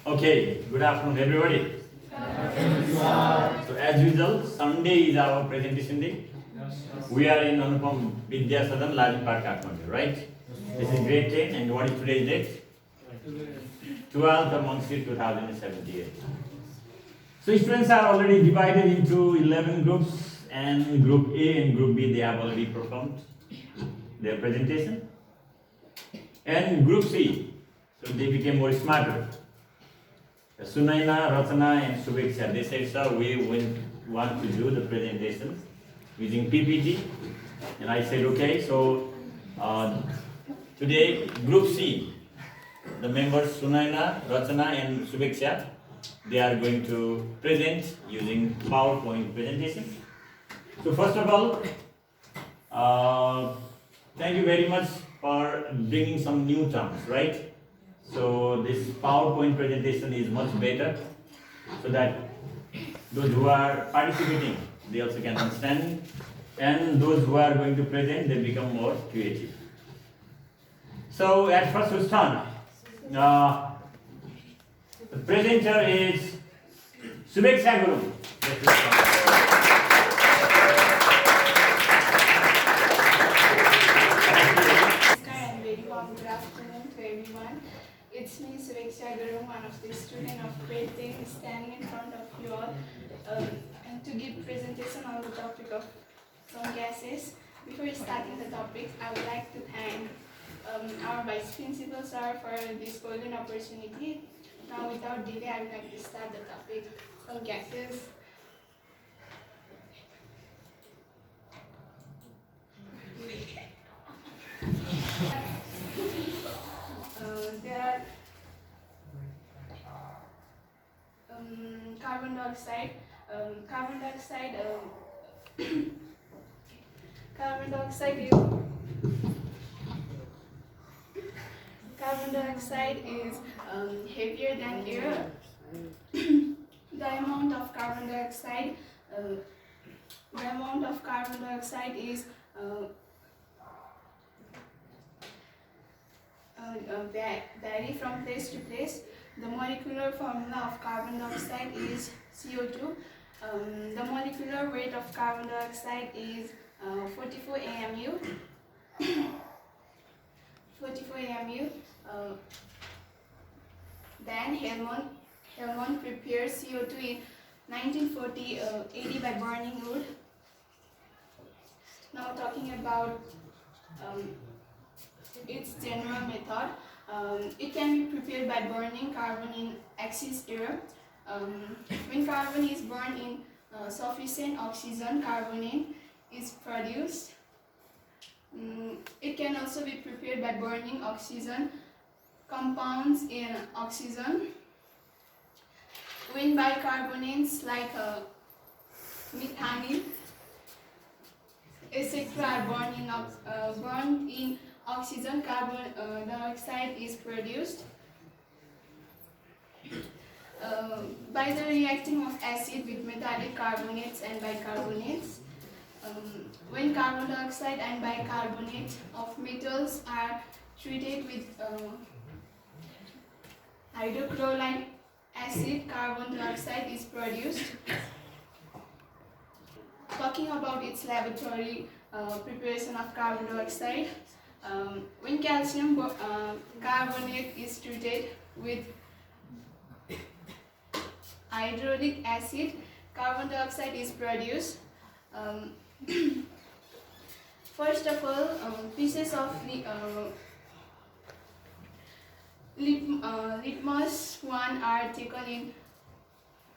Okay, good afternoon everybody. So as usual, Sunday is our presentation day. We are in Anupam Vidya Sadan, Lajin Park, Kathmandu, right? This is grade 10 and what is today's date? 12th of March 2078. So students are already divided into 11 groups, and group A and group B they have already performed their presentation. And group C, so they became more smarter. Sunaina, Ratana and Subeksha, they said, sir, we want to do the presentation using PPT. And I said, okay, so today group C, the members Sunaina, Ratana and Subeksha, they are going to present using PowerPoint presentation. So first of all, thank you very much for bringing some new terms, right? So this PowerPoint presentation is much better, so that those who are participating, they also can understand, and those who are going to present, they become more creative. So at first we start. The presenter is Subeksha Guru. Good afternoon to everyone. It's me, Subeksha Guru, one of the students of grade 10, standing in front of you all and to give presentation on the topic of some gases. Before starting the topic, I would like to thank our Vice Principal sir for this golden opportunity. Now, without delay, I would like to start the topic, some gases. There are carbon dioxide. Carbon dioxide is heavier than air. The amount of carbon dioxide is vary from place to place. The molecular formula of carbon dioxide is CO2. The molecular weight of carbon dioxide is 44 AMU. 44 AMU. Then Helmont prepared CO2 in 1940 AD by burning wood. Now talking about its general method. It can be prepared by burning carbon in excess air. When carbon is burned in sufficient oxygen, carbonate is produced. It can also be prepared by burning oxygen compounds in oxygen. When bicarbonates like methanol, etc. are burned in oxygen, carbon dioxide is produced. By the reacting of acid with metallic carbonates and bicarbonates. When carbon dioxide and bicarbonate of metals are treated with hydrochloric acid, carbon dioxide is produced. Talking about its laboratory preparation of carbon dioxide, when calcium carbonate is treated with hydrochloric acid, carbon dioxide is produced. First of all, pieces of litmus 1 are taken in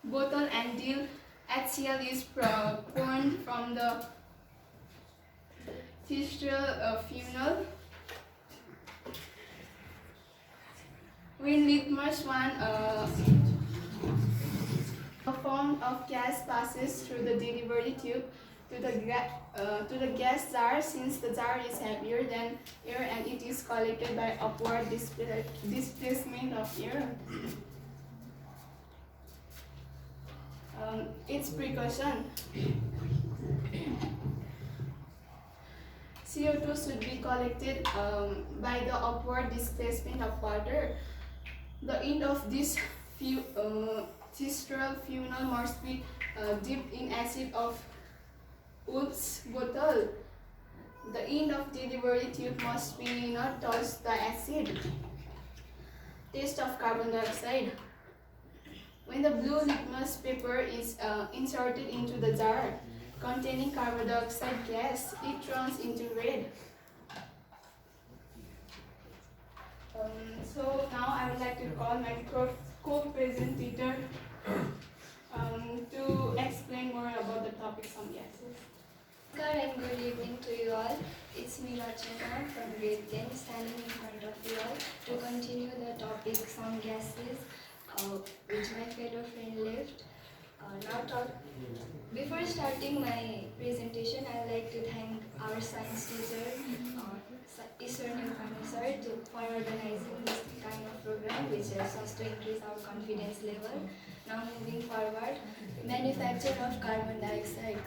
bottle until HCl is formed from the terrestrial funnel. When litmus 1 a form of gas passes through the delivery tube to the gas jar, since the jar is heavier than air and it is collected by upward displacement of air. Its precaution. CO2 should be collected by the upward displacement of water. The end of this Cistral fuel must be dipped in acid of Wolf's bottle. The end of delivery tube must be not touch the acid. Taste of carbon dioxide. When the blue litmus paper is inserted into the jar containing carbon dioxide gas, it turns into red. So now I would like to call my co-presenter to explain more about the topic on gases. Namaskar and good evening to you all. It's me Rachana from grade 10 standing in front of you all to continue the topic on gases which my fellow friend left. Before starting my presentation, I would like to thank our science teacher, Ishwar Nilkani sir, for organizing this kind of program which helps us to increase our confidence level. Now moving forward, manufacture of carbon dioxide.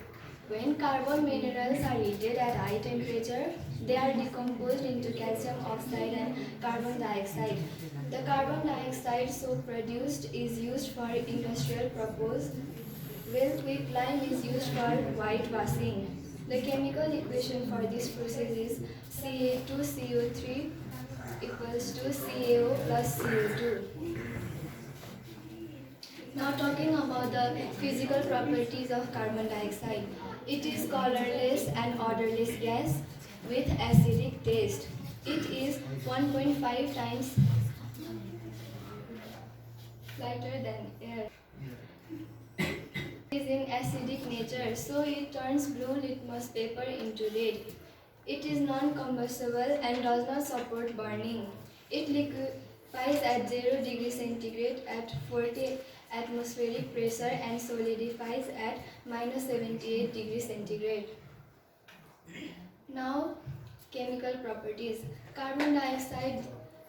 When carbon minerals are heated at high temperature, they are decomposed into calcium oxide and carbon dioxide. The carbon dioxide so produced is used for industrial purpose, while quicklime is used for whitewashing. The chemical equation for this process is Ca2CO3 equals to CaO plus CO2. Now talking about the physical properties of carbon dioxide. It is colorless and odorless gas with acidic taste. It is 1.5 times lighter than air. It is in acidic nature, so it turns blue litmus paper into red. It is non-combustible and does not support burning. It liquefies at 0 degrees centigrade at 40 atmospheric pressure and solidifies at minus 78 degrees centigrade. Now, chemical properties. Carbon dioxide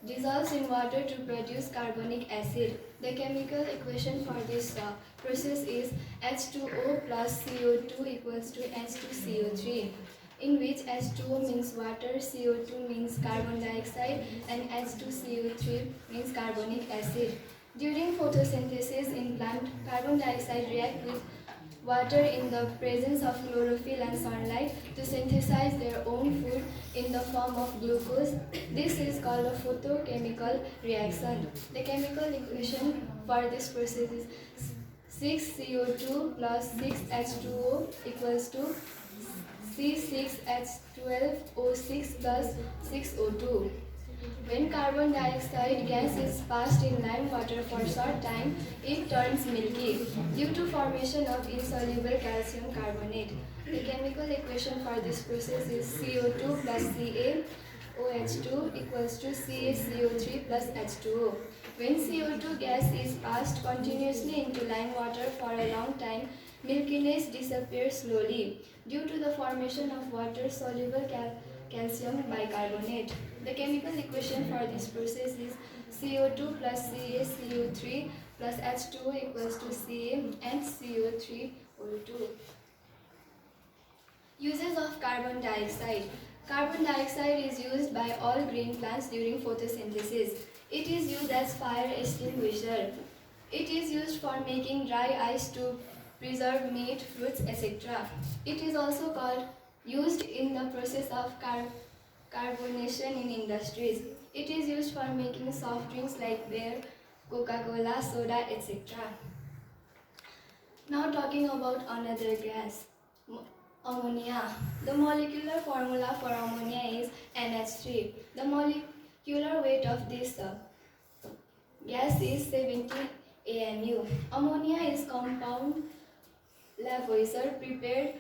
dissolves in water to produce carbonic acid. The chemical equation for this process is H2O plus CO2 equals to H2CO3, in which H2O means water, CO2 means carbon dioxide, and H2CO3 means carbonic acid. During photosynthesis in plant, carbon dioxide reacts with water in the presence of chlorophyll and sunlight to synthesize their own food in the form of glucose. This is called a photochemical reaction. The chemical equation for this process is 6CO2 plus 6H2O equals to C6H12O6 plus 6O2. When carbon dioxide gas is passed in lime water for a short time, it turns milky due to formation of insoluble calcium carbonate. The chemical equation for this process is CO2 plus CaOH2 equals to CaCO3 plus H2O. When CO2 gas is passed continuously into lime water for a long time, milkiness disappears slowly due to the formation of water-soluble calcium bicarbonate. The chemical equation for this process is CO2 plus CaCO3 plus H2O equals to Ca and CO3O2. Uses of carbon dioxide. Carbon dioxide is used by all green plants during photosynthesis. It is used as fire extinguisher. It is used for making dry ice to preserve meat, fruits, etc. It is also used in the process of carbonation in industries. It is used for making soft drinks like beer, Coca-Cola, soda, etc. Now talking about another gas, ammonia. The molecular formula for ammonia is NH3. The molecular weight of this gas is 70 AMU. Ammonia is compound Lavoisier prepared.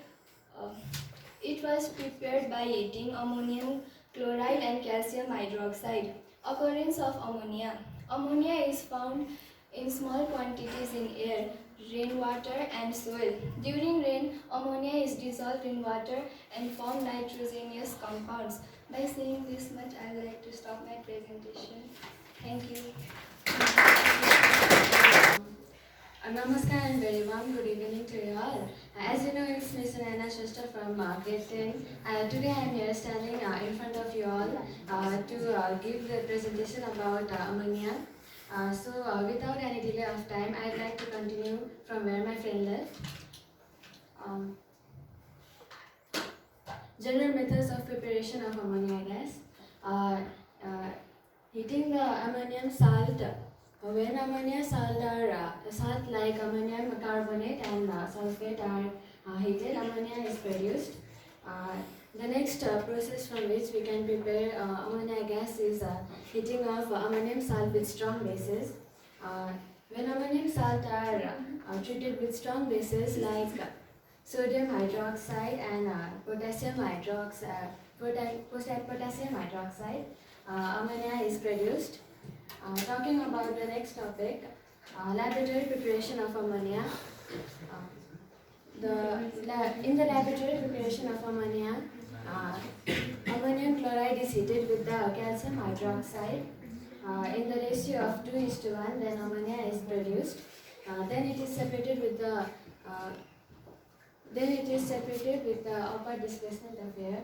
It was prepared by heating ammonium chloride and calcium hydroxide. Occurrence of ammonia. Ammonia is found in small quantities in air, rainwater and soil. During rain, ammonia is dissolved in water and form nitrogenous compounds. By saying this much, I would like to stop my presentation. Thank you. Namaskar and very warm good evening to you all. As you know, it's Miss Naina Shrestha from grade 10. Today I am here standing in front of you all to give the presentation about ammonia. Without any delay of time, I'd like to continue from where my friend left. Um, General methods of preparation of ammonia gas. Uh, uh, Heating the ammonium salt. When ammonia salt are salt like ammonium carbonate and sulfate are heated, ammonia is produced. The next process from which we can prepare ammonia gas is heating of ammonium salt with strong bases. When ammonium salt are treated with strong bases like sodium hydroxide and potassium hydroxide, potassium hydroxide, ammonia is produced. Talking about the next topic, laboratory preparation of ammonia. In the laboratory preparation of ammonia, ammonium chloride is heated with the calcium hydroxide in the ratio of 2:1. Then ammonia is produced. Then it is separated with the upper displacement of air.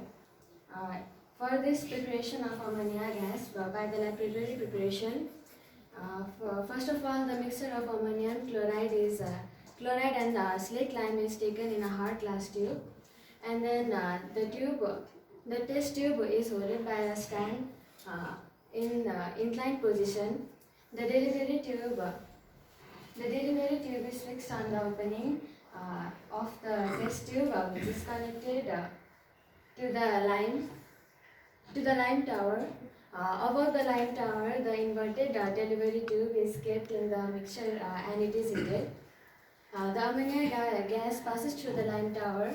For this preparation of ammonia gas by the laboratory preparation, first of all, the mixture of ammonium chloride is chloride and slaked lime is taken in a hard glass tube, and then the test tube is holded by a stand in inclined position. The delivery tube is fixed on the opening of the test tube, which is connected to the lime tower. Above the lime tower, the inverted delivery tube is kept in the mixture and it is heated. The ammonia gas passes through the lime tower.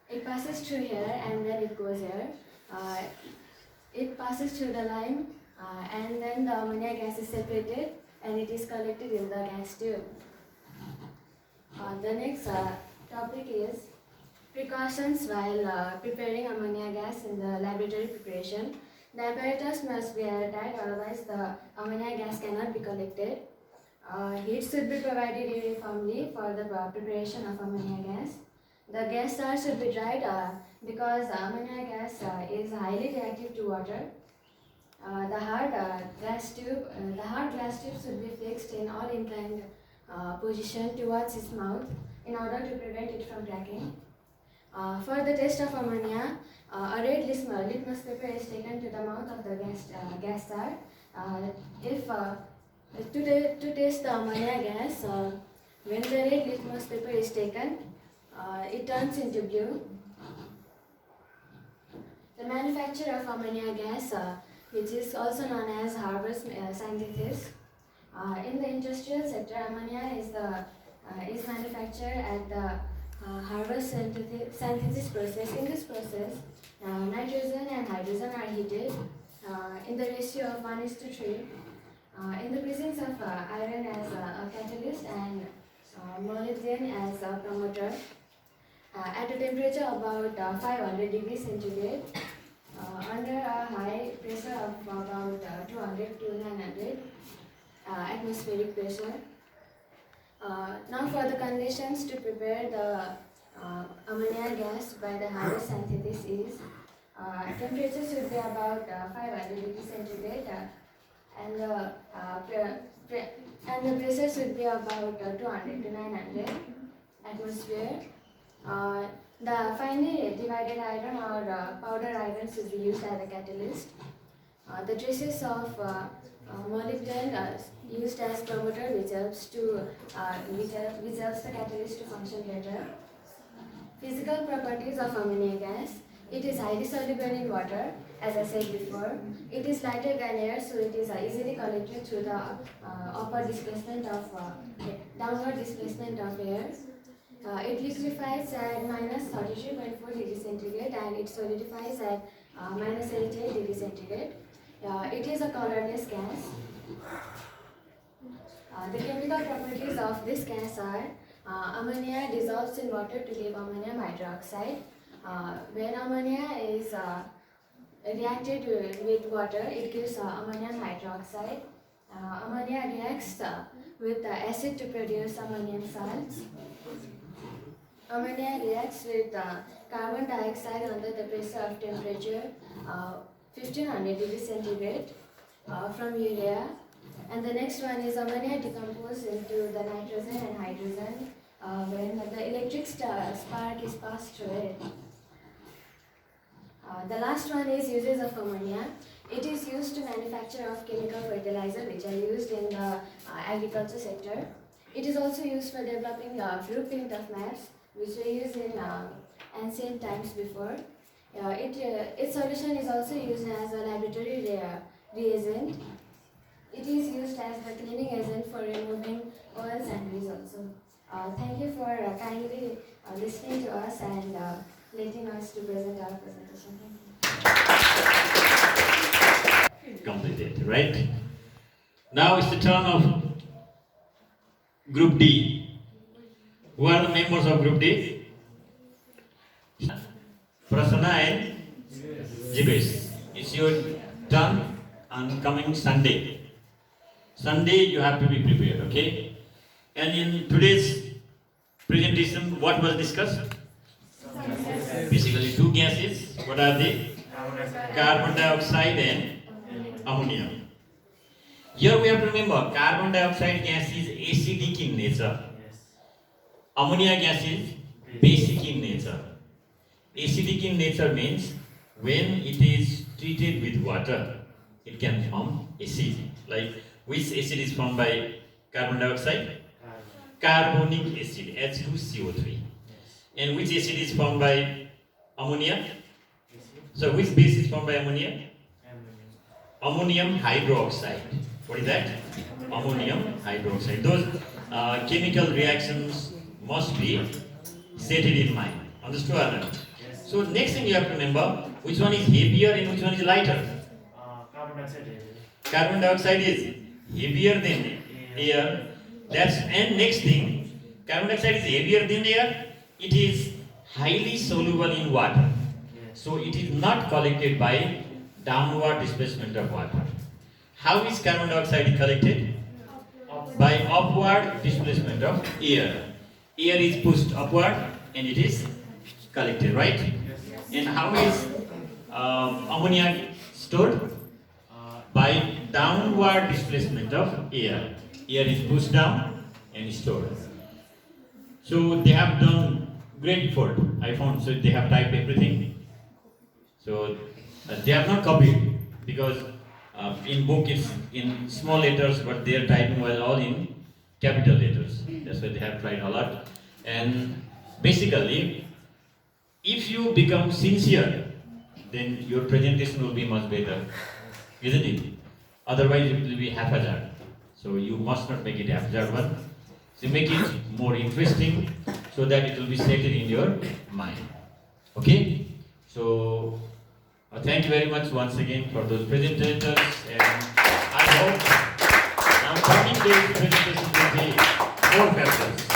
It passes through here and then it goes here. It passes through the lime and then the ammonia gas is separated and it is collected in the gas tube. The next topic is precautions while preparing ammonia gas in the laboratory preparation. The apparatus must be airtight, otherwise the ammonia gas cannot be collected. Heat should be provided uniformly for the preparation of ammonia gas. The gas star should be dried because ammonia gas is highly reactive to water. The hard glass tube should be fixed in all inclined position towards its mouth in order to prevent it from cracking. For the test of ammonia, a red litmus paper is taken to the mouth of the gas star. To test the ammonia gas, when the red litmus paper is taken, it turns into blue. The manufacture of ammonia gas, which is also known as Haber's synthesis. In the industrial sector, ammonia is manufactured at the Haber's synthesis process. In this process, nitrogen and hydrogen are heated in the ratio of 1:3. In the presence of iron as a catalyst and molybdenum as a promoter, at a temperature about 500 degrees centigrade, under a high pressure of about 200 to 900 atmospheric pressure. Now for the conditions to prepare the ammonia gas by the Haber synthesis is temperature should be about 500 degrees centigrade and the pressure should be about 200 to 900 atmosphere. The finely divided iron or powder iron should be used as a catalyst. The traces of molybdenum used as promoter which helps the catalyst to function better. Physical properties of ammonia gas. It is highly soluble in water, as I said before. It is lighter than air, so it is easily collected through the downward displacement of air. It liquefies at -33.4 degrees centigrade and it solidifies at -88 degrees centigrade. It is a colorless gas. The chemical properties of this gas are ammonia dissolves in water to give ammonium hydroxide. When ammonia is reacted with water, it gives ammonium hydroxide. Ammonia reacts with acid to produce ammonium salts. Ammonia reacts with carbon dioxide under the pressure of temperature 1500 degrees centigrade from urea. And the next one is ammonia decomposes into the nitrogen and hydrogen when the electric spark is passed through it. The last one is uses of ammonia. It is used to manufacture of chemical fertilizer which are used in the agriculture sector. It is also used for developing blueprint of maps which were used in ancient times before. Its solution is also used as a laboratory reagent. It is used as the cleaning agent for removing oils and grease also. Thank you for kindly listening to us and letting us to present our presentation. Thank you. Completed, right? Now it's the turn of Group D. Who are the members of Group D? Prasanna and Jibesh. It's your turn on coming Sunday. Sunday you have to be prepared, okay? And in today's presentation, what was discussed? Basically two gases. What are they? Carbon dioxide and ammonia. Here we have to remember, carbon dioxide gas is acidic in nature. Ammonia gas is basic in nature. Acidic in nature means when it is treated with water, it can form acid. Like which acid is formed by carbon dioxide? Carbonic acid, H2CO3. And which acid is formed by ammonia? So which base is formed by ammonia? Ammonium hydroxide. What is that? Ammonium hydroxide. Those chemical reactions must be stated in mind. Understood or not? So next thing you have to remember, which one is heavier and which one is lighter? Carbon dioxide is heavier than air. And next thing, carbon dioxide is heavier than air. It is highly soluble in water. So it is not collected by downward displacement of water. How is carbon dioxide collected? By upward displacement of air. Air is pushed upward and it is collected, right? And how is ammonia stored? By downward displacement of air. Air is pushed down and stored. So they have done great effort, I found. So they have typed everything. So they have not copied because in book it's in small letters, but their typing was all in capital letters. That's why they have tried a lot. And basically, if you become sincere, then your presentation will be much better, isn't it? Otherwise, it will be haphazard. So you must not make it haphazard one. So make it more interesting so that it will be settled in your mind. Okay? So thank you very much once again for those presentators, and I hope now coming days presentation will be more fabulous.